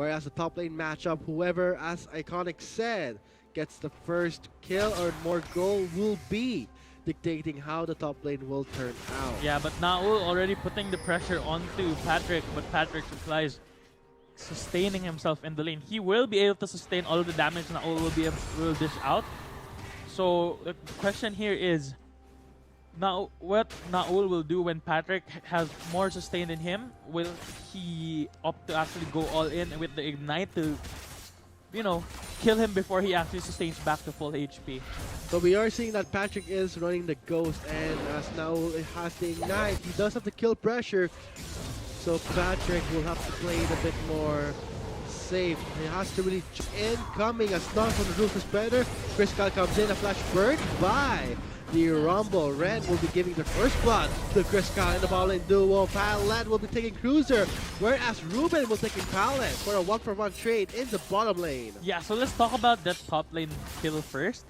Whereas the top lane matchup, whoever, as Iconic said, gets the first kill or more goal will be dictating how the top lane will turn out. Yeah, but Naul already putting the pressure onto Patrick, but Patrick replies, sustaining himself in the lane. He will be able to sustain all of the damage Naul will dish out. So the question here is, now what Naul will do when Patrick has more sustain in him? Will he opt to actually go all in with the ignite to, you know, kill him before he actually sustains back to full HP? So we are seeing that Patrick is running the ghost, and as Naul has the ignite, he does have the kill pressure. So Patrick will have to play it a bit more safe. He has to really incoming a stun from the Ruthless Predator. Crystal comes in, a flash burn by the Rumble. Red will be giving the first blood to Crystal in the bottom lane duo. Palet will be taking Cruiser, whereas Ruben will take Palet for a 1-for-1 trade in the bottom lane. Yeah, so let's talk about that top lane kill first.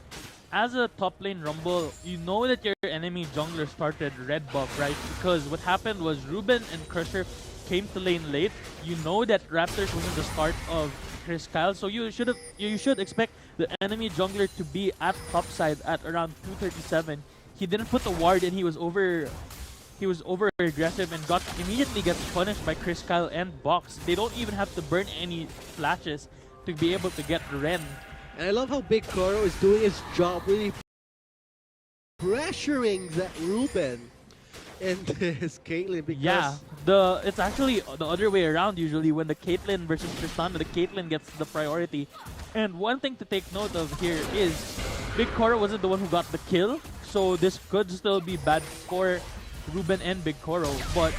As a top lane Rumble, you know that your enemy jungler started red buff, right? Because what happened was Ruben and Crusher came to lane late. You know that Raptors wasn't the start of Chris Kyle, so you should expect the enemy jungler to be at top side at around 237. He didn't put the ward and he was over aggressive and immediately gets punished by Chris Kyle and Box. They don't even have to burn any flashes to be able to get Ren. And I love how Big Koro is doing his job, really pressuring that Ruben into his Caitlyn, because yeah, it's actually the other way around usually. When the Caitlyn versus Tristana, the Caitlyn gets the priority. And one thing to take note of here is Big Koro wasn't the one who got the kill, so this could still be bad for Ruben and Big Koro. But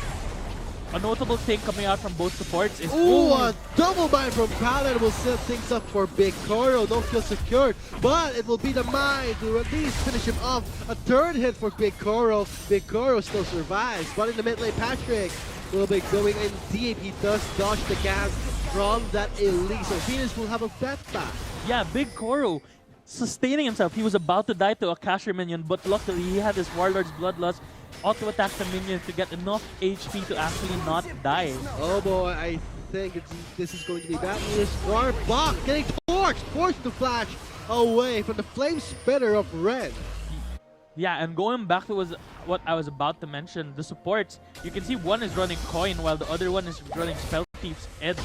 a notable thing coming out from both supports is a double bind from Paladin will set things up for Big Koro. No kill secured, but it will be the mine to at least finish him off. A third hit for Big Koro. Big Koro still survives, but in the mid lane, Patrick will be going in deep. He does dodge the gas from that Elise. So Venus will have a bet back. Yeah, Big Koro sustaining himself. He was about to die to a Casher minion, but luckily he had his Warlord's Bloodlust auto attack the minion to get enough HP to actually not die. Oh boy, I think this is going to be bad news for Bach, getting torched, forced to flash away from the flame spitter of Red. Yeah, and going back to what I was about to mention, the supports, you can see one is running Coin while the other one is running Spell Thief's Edge.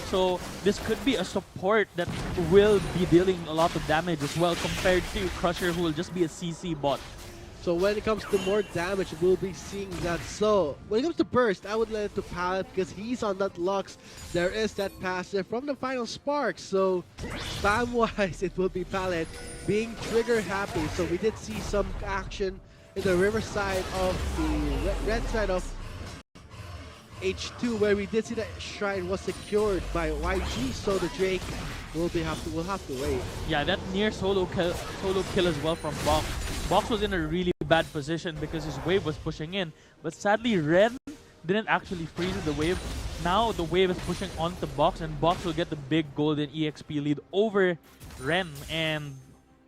So this could be a support that will be dealing a lot of damage as well compared to Crusher, who will just be a CC bot. So when it comes to more damage, we'll be seeing that. So when it comes to burst, I would let it to Pallet because he's on that Lux. There is that passive from the final spark. So spam-wise, it will be Pallet being trigger happy. So we did see some action in the river side of the red side of H2, where we did see that shrine was secured by YG. So the Drake will have to wait. Yeah, that near solo kill as well from Box. Box was in a really bad position because his wave was pushing in, but sadly Ren didn't actually freeze the wave. Now the wave is pushing onto Box, and Box will get the big golden EXP lead over Ren. And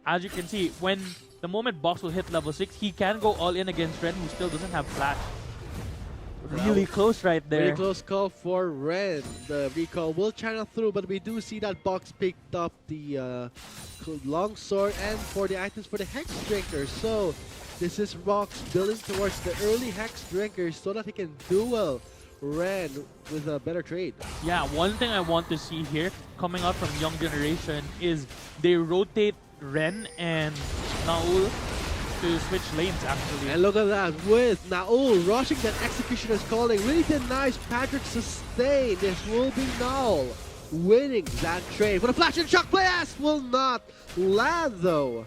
as you can see, when the moment Box will hit level 6, he can go all in against Ren, who still doesn't have flash. Really close right there. Really close call for Ren. The recall will channel through, but we do see that Box picked up the longsword and for the items for the Hex Drinker. So this is Box building towards the early Hex Drinkers so that he can duel Ren with a better trade. Yeah, one thing I want to see here coming out from Young Generation is they rotate Ren and Naul to switch lanes actually. And look at that, with Naul rushing that Executioner's Calling, really denies Patrick sustain. This will be Naul winning that trade. With a flash and shock blast will not land though.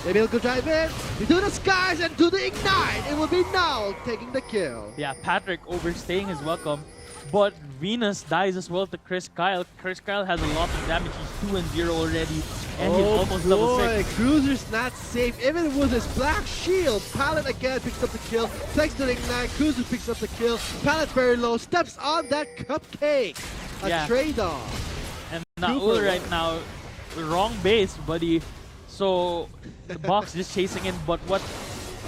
Maybe he'll go drive in into the skies and to the ignite. It will be Naul taking the kill. Yeah, Patrick overstaying his welcome. But Venus dies as well to Chris Kyle. Chris Kyle has a lot of damage. He's 2-0 already. And he's almost level 6. Cruiser's not safe. Even with his black shield, Pallet again picks up the kill. Thanks to the ignite, Cruiser picks up the kill. Pallet's very low, steps on that cupcake. A trade-off. And Naul right now, wrong base, buddy. So the Box just chasing in. But what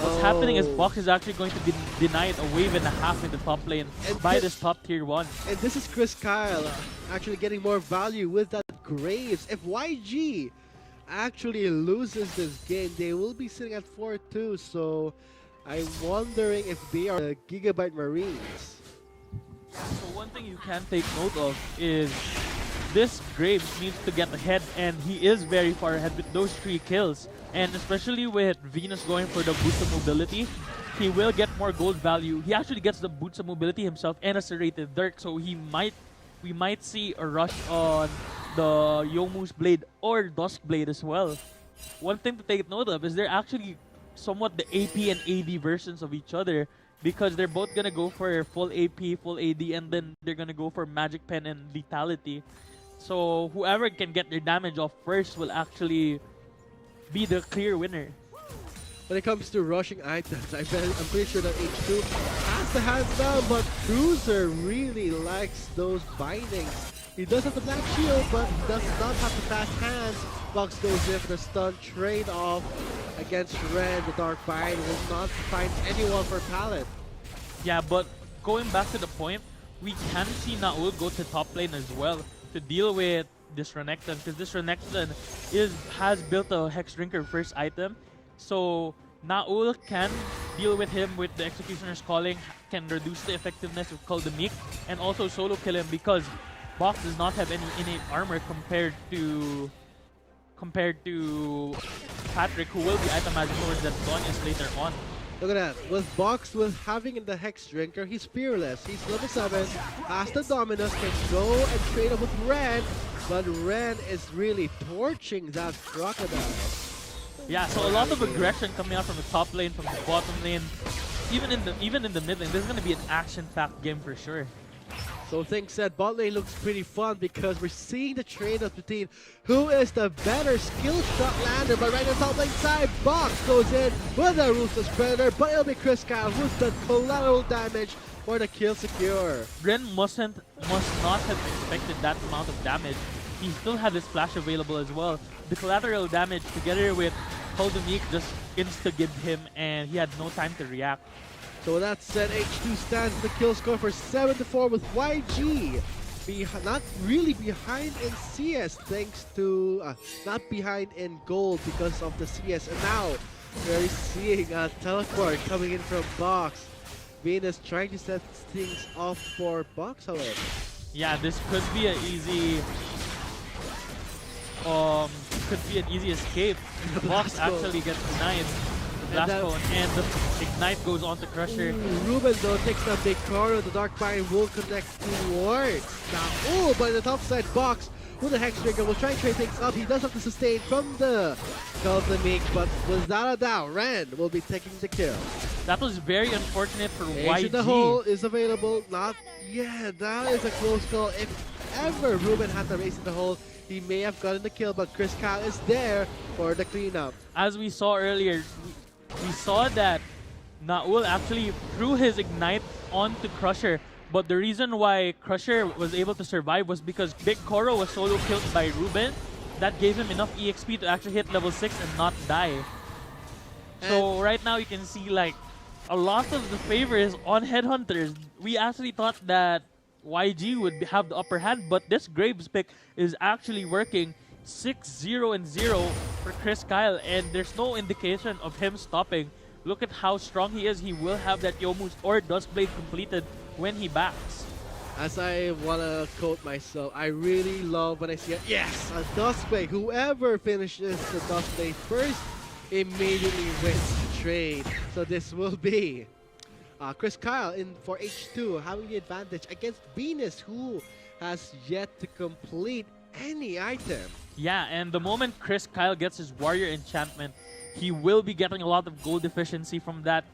What's happening is Box is actually going to be denied a wave and a half in the top lane by this top tier 1. And this is Chris Kyle actually getting more value with that Graves. If YG actually loses this game, they will be sitting at 4-2. So I'm wondering if they are the Gigabyte Marines. So one thing you can take note of is this Graves needs to get ahead, and he is very far ahead with those 3 kills. And especially with Venus going for the boost of mobility, he will get more gold value. He actually gets the boost of mobility himself and a serrated Dirk, so we might see a rush on the Yomu's Blade or Dusk Blade as well. One thing to take note of is they're actually somewhat the AP and AD versions of each other, because they're both gonna go for full AP, full AD, and then they're gonna go for Magic Pen and Lethality. So whoever can get their damage off first will actually be the clear winner. When it comes to rushing items, I'm pretty sure that H2 has the hands down, but Cruiser really likes those bindings. He does have the black shield, but he does not have the fast hands. Box goes in for the stun trade-off against Ren. The Dark Bind will not find anyone for Pallet. Yeah, but going back to the point, we can see Naul go to top lane as well to deal with this Renekton, because this Renekton has built a Hex Drinker first item. So Naul can deal with him with the Executioner's Calling, can reduce the effectiveness of Call the Meek, and also solo kill him because Box does not have any innate armor compared to Patrick, who will be itemizing towards that Zhonya's later on. Look at that. With Box, with having the Hex Drinker, he's fearless. He's level 7, has the Dominus, can go and trade up with Ren, but Ren is really torching that Crocodile. Yeah, so a lot of aggression coming out from the top lane, from the bottom lane, even in the mid lane. This is gonna be an action-packed game for sure. So things said, bot lane looks pretty fun because we're seeing the trade-off between who is the better skill shot lander. But right on top lane side, Box goes in with a Ruthless Predator, but it'll be Chris Kyle who's the collateral damage for the kill secure. Ren must not have expected that amount of damage. He still had his flash available as well. The collateral damage together with Meek just insta-gibbed him, and he had no time to react. So with that said, H2 stands the kill score for 7-4 with YG. Not really behind in CS thanks to, not behind in gold because of the CS. And now we're seeing a teleport coming in from Box. Venus trying to set things off for Box, however. Yeah, this could be an easy escape. Box actually gets denied. Blast Cone, and the Ignite goes on to Crusher. Ruben though takes the big corner. The Dark Bind will connect towards now. But in the top side, Box with the Hex Trigger will try and trade things up. He does have to sustain from the Meek, but without a doubt, Ren will be taking the kill. That was very unfortunate for YG. H in the hole is available. Not yet. That is a close call. If ever Ruben had the race in the hole, he may have gotten the kill, but Chris Kyle is there for the cleanup. As we saw earlier, we saw that Naul actually threw his Ignite onto Crusher, but the reason why Crusher was able to survive was because Big Koro was solo killed by Ruben. That gave him enough EXP to actually hit level 6 and not die. So right now you can see like a lot of the favor is on Headhunters. We actually thought that YG would have the upper hand, but this Graves pick is actually working. 6-0-0 for Chris Kyle, and there's no indication of him stopping. Look at how strong he is. He will have that Yomu's or Duskblade completed when he backs. As I wanna quote myself, I really love when I see a Duskblade. Whoever finishes the Duskblade first immediately wins the trade. So this will be Chris Kyle in for H2 having the advantage against Venus, who has yet to complete any item. Yeah, and the moment Chris Kyle gets his Warrior Enchantment, he will be getting a lot of gold efficiency from that.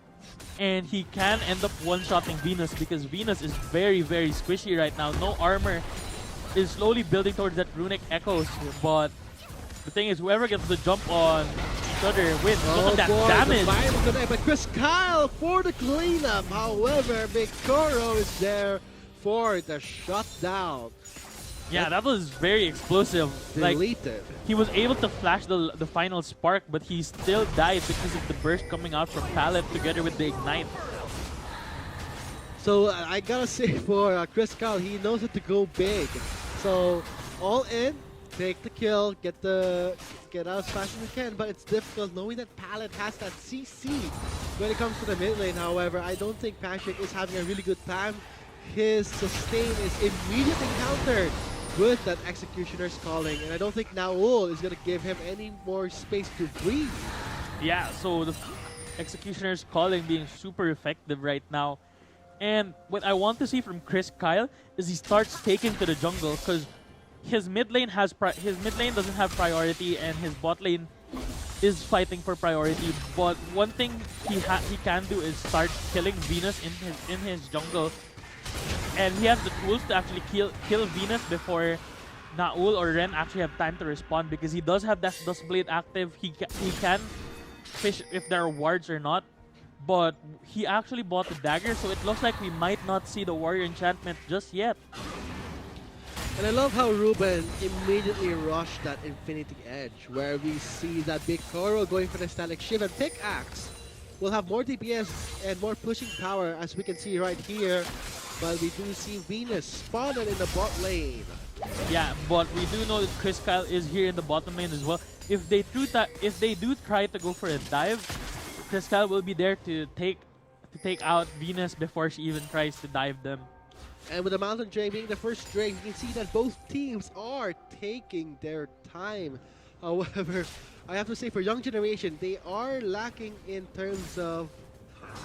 And he can end up one-shotting Venus because Venus is very, very squishy right now. No armor, is slowly building towards that Runic Echoes. But the thing is, whoever gets the jump on each other wins. Look at that damage! But Chris Kyle for the cleanup. However, Big Koro is there for the shutdown. Yeah, that was very explosive. Like, Deleted. he was able to flash the final spark, but he still died because of the burst coming out from Pallet together with the ignite. So I gotta say for Chris Kyle, he knows how to go big. So all in, take the kill, get out as fast as you can. But it's difficult knowing that Pallet has that CC. When it comes to the mid lane, however, I don't think Patrick is having a really good time. His sustain is immediately countered with that Executioner's Calling, and I don't think Naul is gonna give him any more space to breathe. Yeah, so the Executioner's Calling being super effective right now. And what I want to see from Chris Kyle is he starts taking to the jungle, because his mid lane doesn't have priority and his bot lane is fighting for priority. But one thing he can do is start killing Venus in his jungle, and he has the tools to actually kill Venus before Naul or Ren actually have time to respond, because he does have that Duskblade active. He can fish if there are wards or not. But he actually bought the dagger, so it looks like we might not see the warrior enchantment just yet. And I love how Ruben immediately rushed that Infinity Edge, where we see that big Koro going for the Static Shiv and Pickaxe will have more DPS and more pushing power, as we can see right here. But we do see Venus spawned in the bot lane. Yeah, but we do know that Chris Kyle is here in the bottom lane as well. If they do try to go for a dive, Chris Kyle will be there to take out Venus before she even tries to dive them. And with the Mountain Drain being the first drain, you can see that both teams are taking their time. However, I have to say for Young Generation, they are lacking in terms of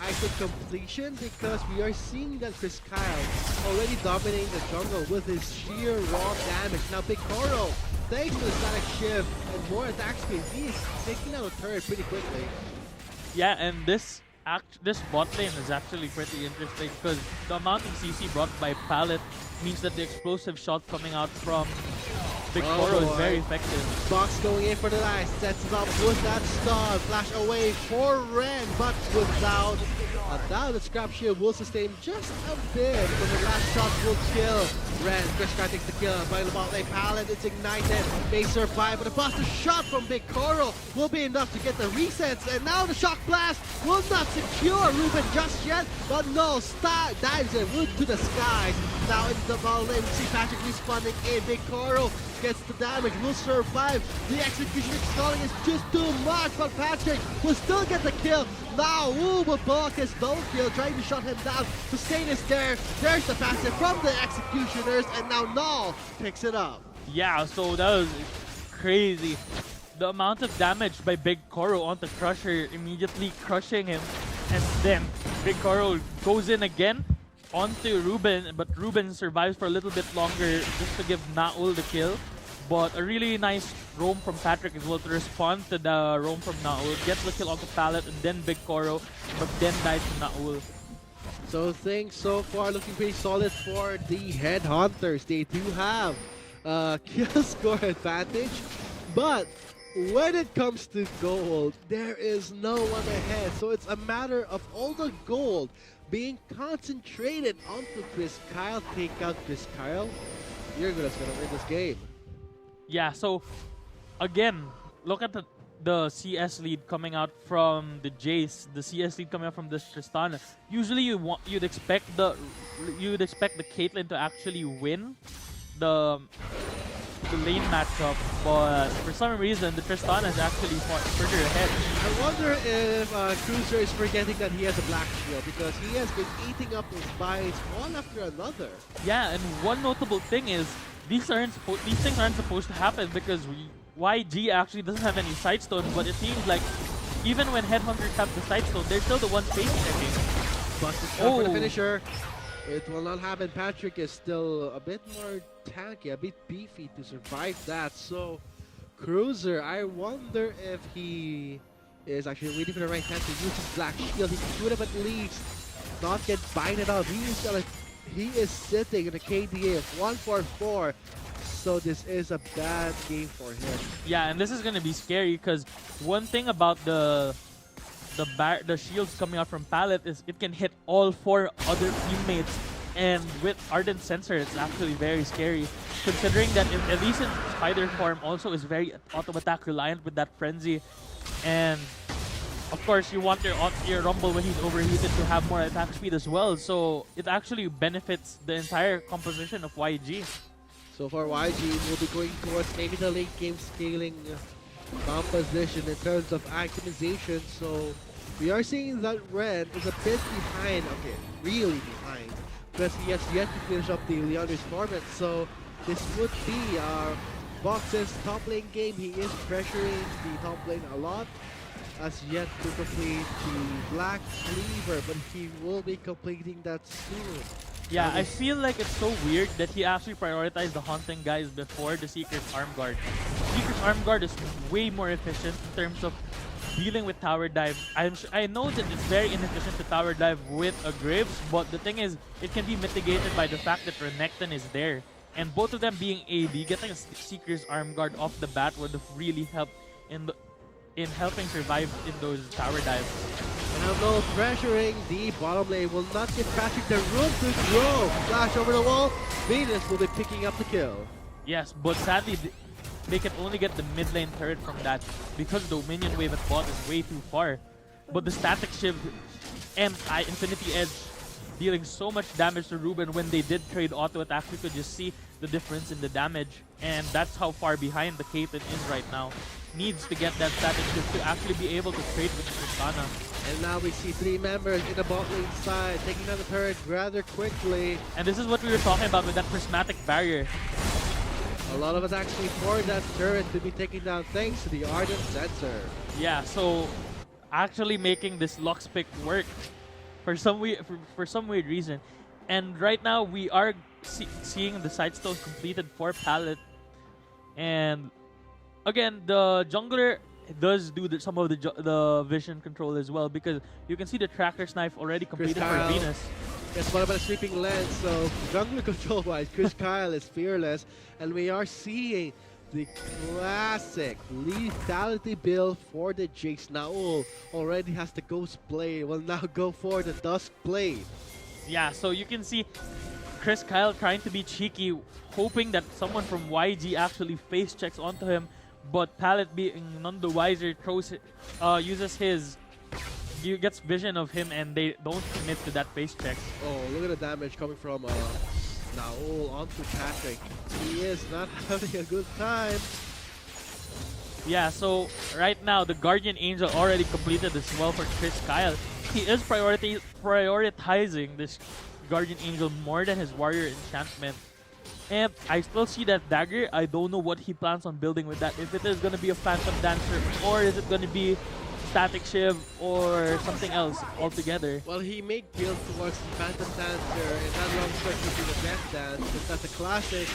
item completion, because we are seeing that Chris Kyle already dominating the jungle with his sheer raw damage. Now Big Koro, thanks to the Static Shift and more attack speed, he is taking out a turret pretty quickly. Yeah, and this bot lane is actually pretty interesting, because the amount of CC brought by Pallet means that the explosive shot coming out from Big Koro is very effective. Box going in for the last, sets it up with that stun, flash away for Ren, but without the scrap shield will sustain just a bit, but the last shot will kill Ren. Chris Kyle takes the kill, by the bot lane, Pallet, it's ignited, may survive, but the buster shot from Big Koro will be enough to get the resets, and now the shock blast will not secure Ruben just yet, but no, Star dives in to the skies. Now in the ball lane, we see Patrick responding in. Big Koro gets the damage, will survive. The Executioner's Calling is just too much, but Patrick will still get the kill. Now Wu will block his no kill, trying to shut him down. Sustain is there. There's the passive from the Executioners, and now Null picks it up. Yeah, so that was crazy. The amount of damage by Big Koro onto Crusher, immediately crushing him, and then Big Koro goes in again onto Ruben, but Ruben survives for a little bit longer just to give Naul the kill. But a really nice roam from Patrick as well to respond to the roam from Naul, gets the kill onto Pallet and then Big Koro, but then dies to Naul. So things so far looking pretty solid for the Headhunters. They do have kill score advantage, but when it comes to gold, there is no one ahead. So it's a matter of all the gold being concentrated onto Chris Kyle. Take out Chris Kyle, you're gonna win this game. Yeah, so again, look at the CS lead coming out from the Jace, the CS lead coming out from the Tristana. Usually you'd expect the Caitlyn to actually win the lane matchup, but for some reason the Tristana is actually further ahead. I wonder if Cruiser is forgetting that he has a black shield, because he has been eating up his buys one after another. Yeah, and one notable thing is these things aren't supposed to happen, because YG actually doesn't have any sidestones, but it seems like even when Headhunters have the sidestone, they're still the ones face checking. Busted for the finisher. It will not happen. Patrick is still a bit more tanky, a bit beefy to survive that. So, Cruiser, I wonder if he is actually waiting for the right time to use his black shield. He could have at least not get binded up. He is sitting in a KDA of 144. So this is a bad game for him. Yeah, and this is gonna be scary, because one thing about the shields coming out from Pallet is it can hit all 4 other teammates, And with Ardent Sensor, it's actually very scary, considering that if at least in Spider form also is very auto attack reliant with that frenzy, and of course you want your Rumble when he's overheated to have more attack speed as well. So it actually benefits the entire composition of YG. So for YG, we'll be going towards maybe the late game scaling composition in terms of itemization. So we are seeing that Red is a bit behind, okay, really behind, because he has yet to finish up the Leonder's torment. So this would be Box's top lane game. He is pressuring the top lane a lot, as yet to complete the Black Cleaver, but he will be completing that soon. Yeah, I feel like it's so weird that he actually prioritized the Haunting guys before the Seeker's Arm Guard. Seeker's Arm Guard is way more efficient in terms of dealing with tower dive. I know that it's very inefficient to tower dive with a Graves, but the thing is, it can be mitigated by the fact that Renekton is there. And both of them being AD, getting a Seeker's Arm Guard off the bat would have really helped in helping survive in those tower dives. Now no pressuring the bottom lane will not give Patrick the room to grow. Flash over the wall. Venus will be picking up the kill. Yes, but sadly they can only get the mid lane turret from that because the minion wave at bot is way too far. But the static shift and Infinity Edge dealing so much damage to Ruben when they did trade auto attack, you could just see the difference in the damage. And that's how far behind the Caitlyn is right now. Needs to get that static shift to actually be able to trade with the Tristana. And now we see 3 members in the bot lane side taking down the turret rather quickly. And this is what we were talking about with that prismatic barrier. A lot of us actually for that turret to be taken down thanks to the Ardent Sensor. Yeah, so actually making this Lux pick work for some weird reason. And right now we are seeing the Sightstone completed for Pallet. And again, the jungler does do some of the vision control as well, because you can see the Tracker's Knife already completed for Venus. Yes, what about a sweeping lens? So jungler control-wise, Chris Kyle is fearless, and we are seeing the classic lethality build for the Jace. Naul already has the Ghost Blade, will now go for the Dusk Blade. Yeah, so you can see Chris Kyle trying to be cheeky, hoping that someone from YG actually face checks onto him. But Pallet, being none the wiser, uses his... He gets vision of him and they don't commit to that face check. Oh, look at the damage coming from Naul onto Patrick. He is not having a good time. Yeah, so right now the Guardian Angel already completed as well for Chris Kyle. He is prioritizing this Guardian Angel more than his Warrior Enchantment. And I still see that dagger. I don't know what he plans on building with that. If it is going to be a Phantom Dancer, or is it going to be Static Shiv, or something else altogether. Well, he may build towards the Phantom Dancer, and that long shot would be the Death Dance, because that's a classic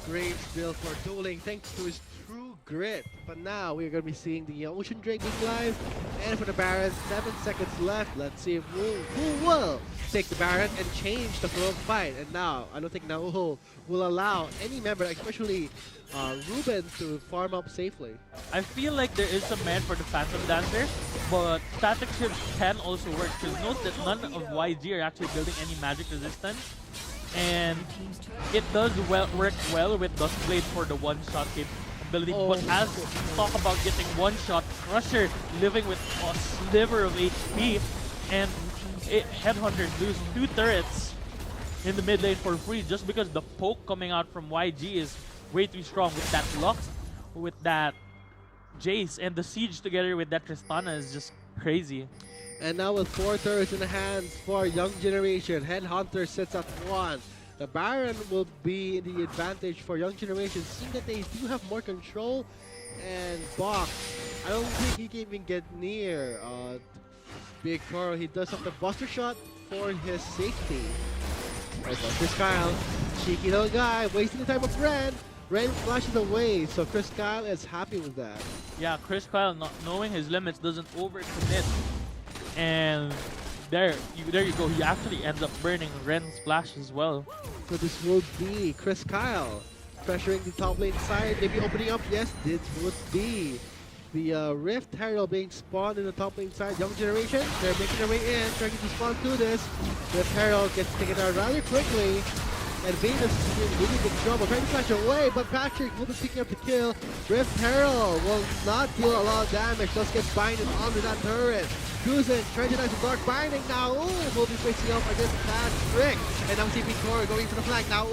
Graves build for dueling thanks to his true grit. But now we're going to be seeing the Ocean Drake being live, and for the Baron, 7 seconds left. Let's see who will take the Baron and change the flow of fight. And now, I don't think Naul will allow any member, especially Ruben, to farm up safely. I feel like there is some merit for the Phantom Dancer, but Static Shift can also work. Because note that none of YG are actually building any magic resistance. And it does work well with Duskblade for the one-shot capability. Oh. But as we talk about getting one-shot, Crusher living with a sliver of HP, and Headhunters lose 2 turrets in the mid lane for free just because the poke coming out from YG is way too strong with that Lux, with that Jace, and the Siege together with that Tristana is just crazy. And now with 4 turrets in the hands for Young Generation, Headhunter sits at 1. The Baron will be the advantage for Young Generation, seeing that they do have more control. And Bach, I don't think he can even get near Big Carl. He does have the Buster Shot for his safety. Right, Chris Kyle, cheeky little guy, wasting the time of Ren. Ren flashes away, so Chris Kyle is happy with that. Yeah, Chris Kyle, not knowing his limits, doesn't overcommit. And there you go. He actually ends up burning Ren's splash as well. So this will be Chris Kyle pressuring the top lane side, maybe opening up. Yes, this would be The Rift Herald being spawned in the top lane side. Young Generation, they're making their way in, trying to spawn through this. Rift Herald gets taken out rather quickly. And Venus is in really big trouble, trying to flash away, but Patrick will be picking up the kill. Rift Herald will not deal a lot of damage, just get binded onto that turret. Cruisin trying to dodge the dark binding now. Will be facing off against Patrick. And now we see Core going for the flank now.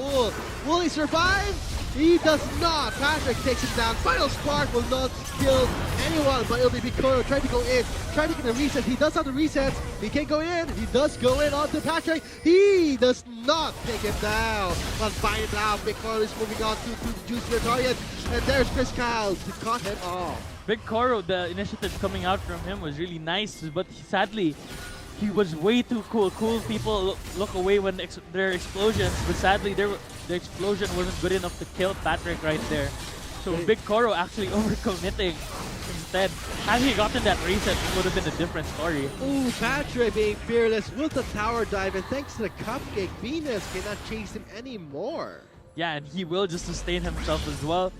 Will he survive? He does not. Patrick takes him down. Final Spark will not kill anyone, but it'll be Piccolo trying to go in, trying to get the reset. He does have the resets. He can't go in. He does go in onto Patrick. He does not take him down. But find it out. Piccolo is moving on to the juicier target. And there's Chris Kyle to cut him off. Big Koro, the initiative coming out from him was really nice, but sadly, he was way too cool. Cool people look away when there are explosions, but sadly, the explosion wasn't good enough to kill Patrick right there. So Big Koro actually overcommitting instead. Had he gotten that reset, it would have been a different story. Ooh, Patrick being fearless with the tower dive, and thanks to the cupcake, Venus cannot chase him anymore. Yeah, and he will just sustain himself as well.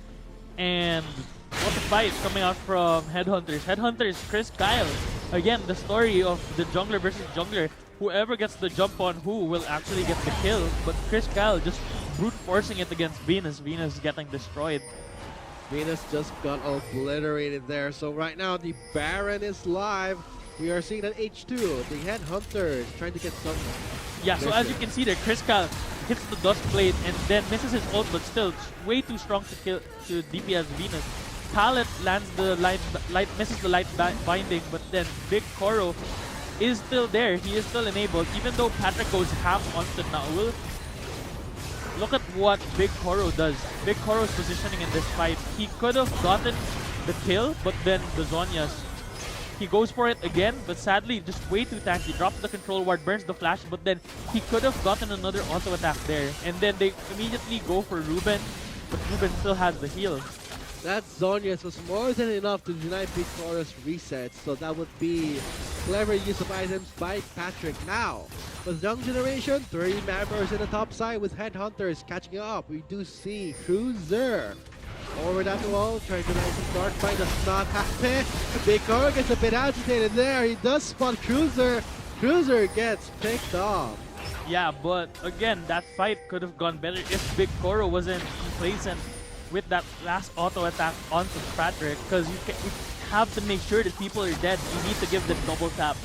And what a fight coming out from Headhunters. Headhunters, Chris Kyle. Again, the story of the jungler versus jungler. Whoever gets the jump on who will actually get the kill. But Chris Kyle just brute forcing it against Venus. Venus getting destroyed. Venus just got obliterated there. So right now the Baron is live. We are seeing that H2, the Headhunters, trying to get some. Yeah, so as you can see there, Chris Kyle hits the dust blade and then misses his ult, but still way too strong to DPS Venus. Pallet lands the light misses the light binding, but then Big Koro is still there. He is still enabled, even though Patrick goes half onto Naul. Look at what Big Koro does. Big Koro's positioning in this fight. He could have gotten the kill, but then the Zhonya's. He goes for it again, but sadly, just way too tanky. Drops the control ward, burns the flash, but then he could have gotten another auto attack there. And then they immediately go for Ruben, but Ruben still has the heal. That Zhonya's was more than enough to deny Big Koro's reset, so that would be clever use of items by Patrick now. With Young Generation, 3 members in the top side with Headhunters catching up. We do see Cruiser over that wall, trying to land some dark fight. Does not happen. Big Koro gets a bit agitated there. He does spot Cruiser. Cruiser gets picked off. Yeah, but again, that fight could have gone better if Big Koro wasn't complacent with that last auto attack onto Patrick, because you have to make sure that people are dead. You need to give them double tap.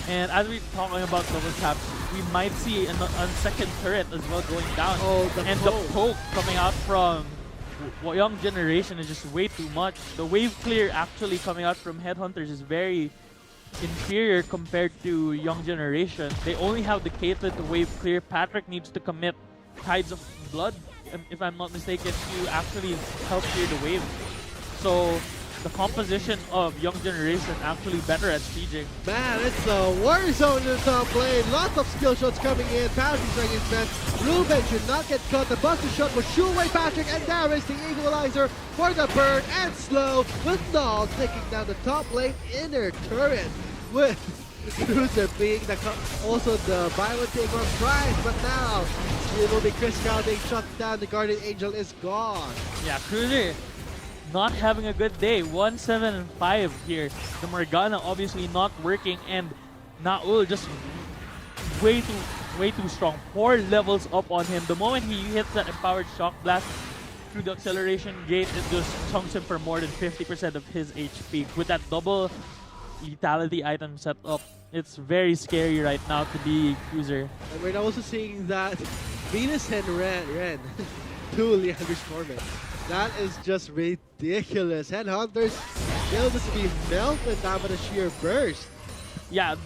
And as we're talking about double taps, we might see a second turret as well going down. And the poke coming out from Young Generation is just way too much. The wave clear actually coming out from Headhunters is very inferior compared to Young Generation. They only have the Caitlyn to wave clear. Patrick needs to commit Tides of Blood, if I'm not mistaken, to actually help clear the wave. So the composition of Young Generation actually better at sieging. Man, it's a war zone in the top lane. Lots of skill shots coming in. Patrick's trying his best. Ruben should not get cut. The buster shot will shoo away Patrick, and there is the equalizer for the burn and slow with Null taking down the top lane inner turret with Cruiser being also the violent takeover prize, but now it will be Chris Kyle being shot down. The Guardian Angel is gone. Yeah, Cruiser not having a good day. 1-7-5 here. The Morgana obviously not working, and Naul just way too strong. 4 levels up on him. The moment he hits that empowered shock blast through the acceleration gate, it just chunks him for more than 50% of his HP. With that double lethality item set up, it's very scary right now to be Cruiser. And we're also seeing that Venus and Ren to Leander's Torment. That is just ridiculous. Headhunters will just be melted down by the sheer burst. Yeah,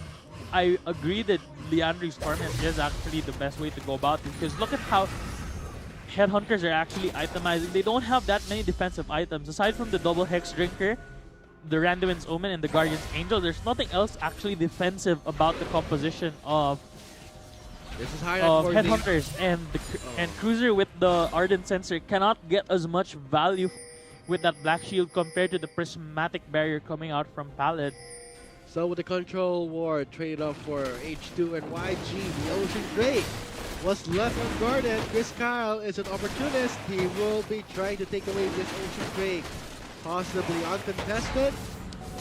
I agree that Leandri's Torment is actually the best way to go about it, because look at how Headhunters are actually itemizing. They don't have that many defensive items. Aside from the double Hex Drinker, the Randuin's Omen, and the Guardian's Angel, there's nothing else actually defensive about the composition of Headhunters. And Cruiser with the Ardent Sensor cannot get as much value with that Black Shield compared to the Prismatic Barrier coming out from Pallet. So with the Control Ward traded off for H2 and YG, the Ocean Drake was left unguarded. Chris Kyle is an opportunist. He will be trying to take away this Ocean Drake. possibly uncontested.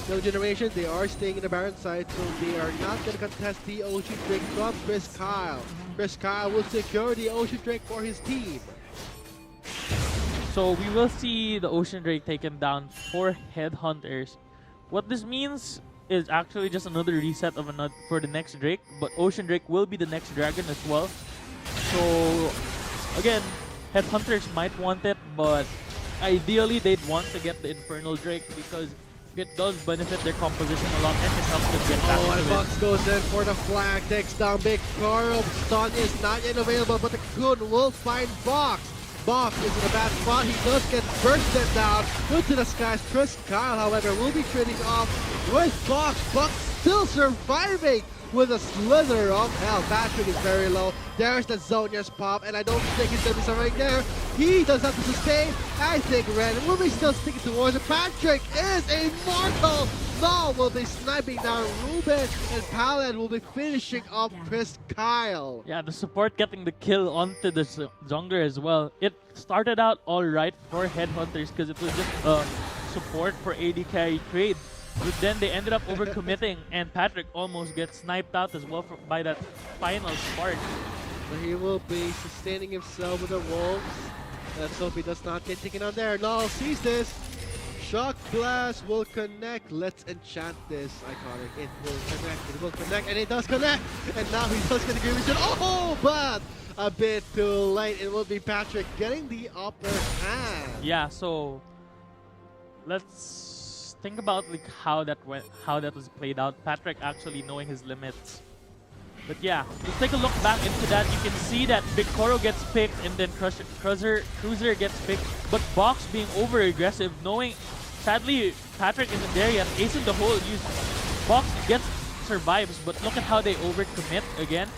Young Generation, they are staying in the Baron side, so they are not going to contest the Ocean Drake from Chris Kyle. Chris Kyle will secure the Ocean Drake for his team. So we will see the Ocean Drake taken down for Headhunters. What this means is actually just another reset of another for the next Drake, but Ocean Drake will be the next dragon as well. So again, Headhunters might want it, but ideally they'd want to get the Infernal Drake because it does benefit their composition a lot and it helps them get back and into Fox goes in for the flag, takes down Big Coral. Stun is not yet available, but the Kun will find Box. Box is in a bad spot. He does get bursted down into the skies. Chris Kyle, however, will be trading off with Box. Box still surviving with a slither of hell. Patrick is very low. There's the Zonia's pop, and I don't think he's going to be surviving there. He does have to sustain. I think Ren will be still sticking towards it. Patrick is immortal. No, will be sniping down Ruben, and Paladin will be finishing off Chris Kyle. Yeah, the support getting the kill onto the jungler as well. It started out alright for Headhunters because it was just support for AD carry trade. But then they ended up overcommitting, and Patrick almost gets sniped out as well by that final spark. So he will be sustaining himself with the Wolves. Let's hope he does not get taken on there. Null sees this. Shock Blast will connect. Let's enchant this iconic. It will connect. It will connect, and it does connect. And now he does get the Green Vision. Oh, but a bit too late. It will be Patrick getting the upper hand. Yeah, so let's think about like how that was played out. Patrick actually knowing his limits. But yeah, let's take a look back into that. You can see that Big Koro gets picked and then Cruiser gets picked. But Box being over aggressive, knowing sadly Patrick isn't there yet. Ace in the hole, Box survives, but look at how they overcommit again.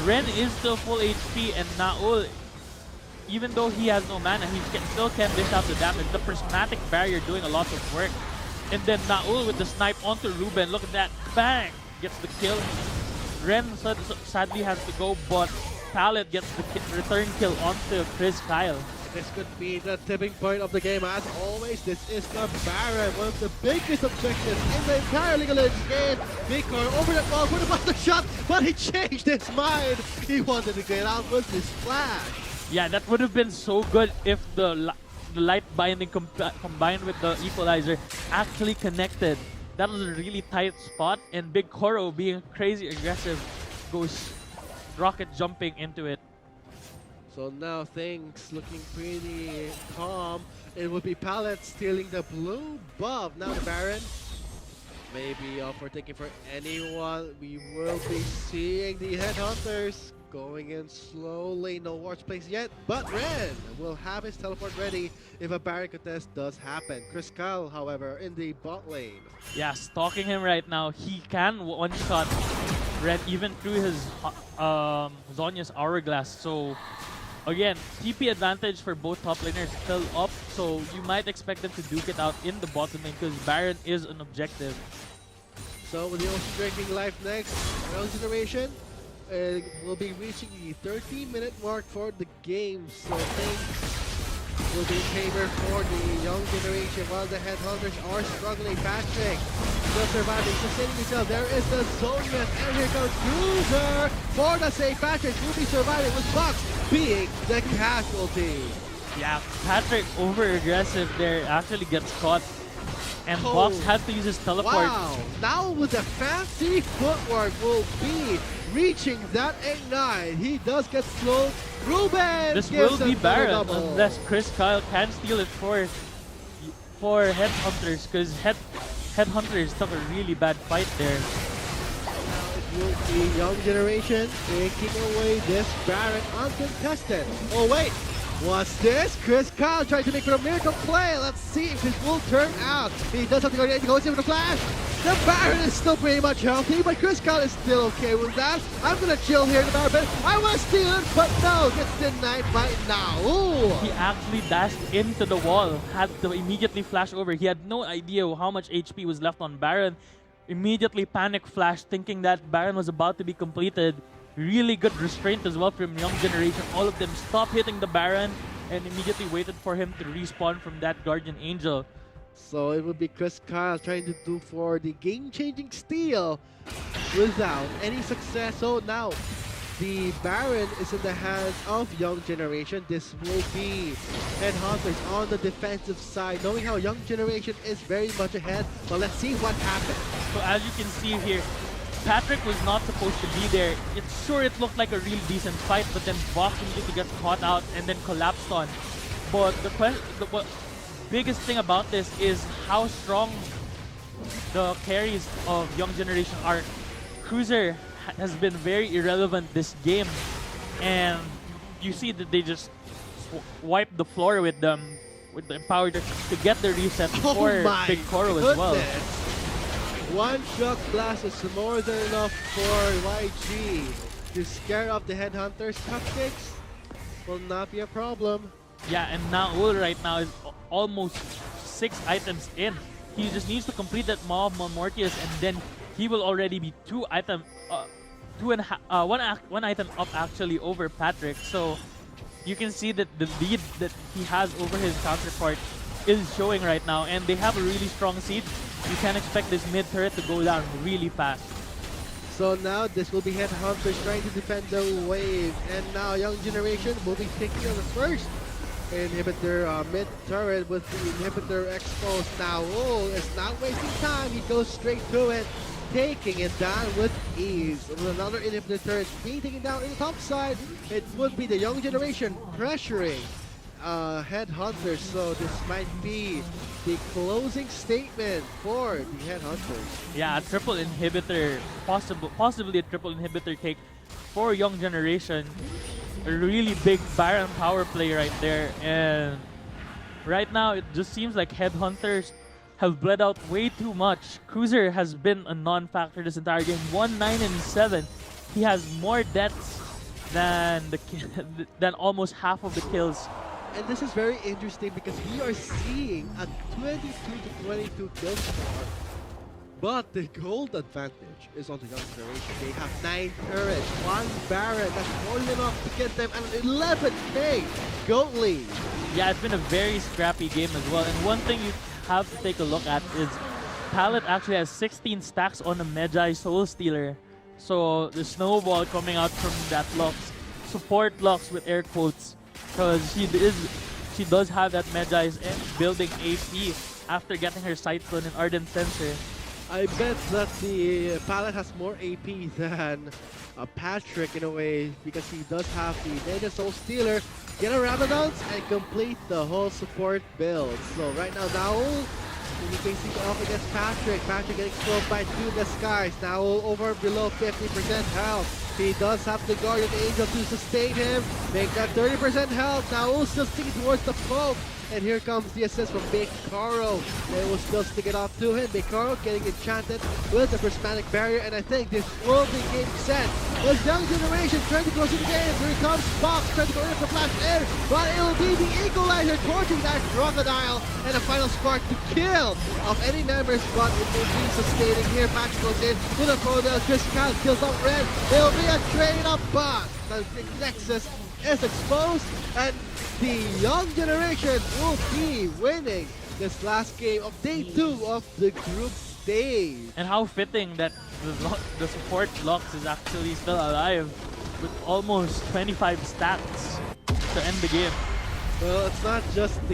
Ren is still full HP, and Naul, even though he has no mana, he still can dish out the damage. The prismatic barrier doing a lot of work. And then Naul with the snipe onto Ruben. Look at that. Bang! Gets the kill. Ren sadly has to go, but Pallet gets the return kill onto Chris Kyle. This could be the tipping point of the game. As always, this is the Baron, one of the biggest objectives in the entire League of Legends game. Bigcar over the wall, would have the shot, but he changed his mind. He wanted to get out with his flash. Yeah, that would have been so good if the light binding combined with the equalizer actually connected. That was a really tight spot, and Big Koro being crazy aggressive goes rocket jumping into it. So now things looking pretty calm. It would be Pallet stealing the blue buff. Now the Baron maybe overtaking for anyone. We will be seeing the Headhunters going in slowly. No wards placed yet, but Ren will have his teleport ready if a Baron contest does happen. Chris Kyle, however, in the bot lane. Yeah, stalking him right now. He can one-shot Ren even through his Zhonya's Hourglass. So again, TP advantage for both top laners still up. So you might expect them to duke it out in the bottom lane because Baron is an objective. So with the Ocean Drake being live next, Young Generation will be reaching the 13-minute mark for the game. So things will be in favor for the Young Generation while the Headhunters are struggling. Patrick still surviving, sustaining himself. There is the Zonian, and here comes Cruiser for the save. Patrick will be surviving with Fox being the casualty. Yeah, Patrick over aggressive there, actually gets caught. And Fox has to use his teleport. Wow, now with the fancy footwork will be reaching that Ignite. He does get slowed. Ruben This gives will be Baron double. unless Chris Kyle can steal it for Headhunters, because Headhunters took a really bad fight there. Now it will be Young Generation taking away this Baron uncontested. Oh wait, what's this? Chris Kyle trying to make for a miracle play. Let's see if it will turn out. He does have to go in. He goes in with a flash. The Baron is still pretty much healthy, but Chris Kyle is still okay with that. I'm gonna chill here in the Baron, I want to steal it, but no, gets denied right now. Ooh. He actually dashed into the wall, had to immediately flash over. He had no idea how much HP was left on Baron. Immediately panic flash, thinking that Baron was about to be completed. Really good restraint as well from Young Generation. All of them stopped hitting the Baron and immediately waited for him to respawn from that Guardian Angel. So it would be Chris Kyle trying to do for the game-changing steal without any success. So now the Baron is in the hands of Young Generation. This will be Headhunters on the defensive side, knowing how Young Generation is very much ahead. But let's see what happens. So as you can see here, Patrick was not supposed to be there. It looked like a real decent fight, but then Vox immediately got caught out and then collapsed on. But the biggest thing about this is how strong the carries of Young Generation are. Cruiser has been very irrelevant this game, and you see that they just wipe the floor with them, with the Empowered to get the reset for Big Koro as well. One shock blast is more than enough for YG to scare off the Headhunters. Cupcakes will not be a problem. Yeah, and now Ul right now is almost 6 items in. He just needs to complete that Mob Mortius, and then he will already be one item up actually over Patrick. So you can see that the lead that he has over his counterpart is showing right now, and they have a really strong seed. You can expect this mid turret to go down really fast. So now this will be Headhunters trying to defend the wave, and now Young Generation will be taking on the first inhibitor mid turret with the inhibitor exposed. Now is not wasting time, he goes straight to it, taking it down with ease. With another inhibitor turret being taken down in the top side, it would be the Young Generation pressuring Headhunters. So this might be the closing statement for the Headhunters. Yeah, a triple inhibitor, possibly a triple inhibitor take for Young Generation. A really big Baron power play right there, and right now it just seems like Headhunters have bled out way too much. Cruiser has been a non-factor this entire game. 1-9-7. He has more deaths than than almost half of the kills. And this is very interesting because we are seeing a 22-22 kill score, but the gold advantage is on the Young Generation. They have 9 turrets, 1 Baron. That's more than enough to get them an 11k gold lead. Yeah, it's been a very scrappy game as well. And one thing you have to take a look at is Pallet actually has 16 stacks on a Magi Soul Stealer. So the snowball coming out from that Lux, support Lux with air quotes, because she does have that Magi's building AP after getting her sights on an Ardent Sensor. I bet that the Pallet has more AP than Patrick in a way, because he does have the Mega Soul Stealer, get a Rabadons, and complete the whole support build. So right now, Naul, you can see off against Patrick. Patrick getting slowed by 2 in the skies. Naul over below 50% health. He does have the Guardian Angel to sustain him, make that 30% health. Naul still sticking towards the poke. And here comes the assist from Big Koro. They will still stick it off to him. Big Koro getting enchanted with the prismatic barrier, and I think this will be game set. With Young Generation trying to close the game. Here comes Fox trying to go in for flash air, but it will be the equalizer torching that crocodile, and a final spark to kill of any members, but it will be sustaining here. Patrick goes in with a photo. Chris Kyle kills off Red. It will be a trade up, but the Nexus is exposed, and the Young Generation will be winning this last game of day 2 of the group stage. And how fitting that the support Lux is actually still alive with almost 25 stacks to end the game. Well, it's not just the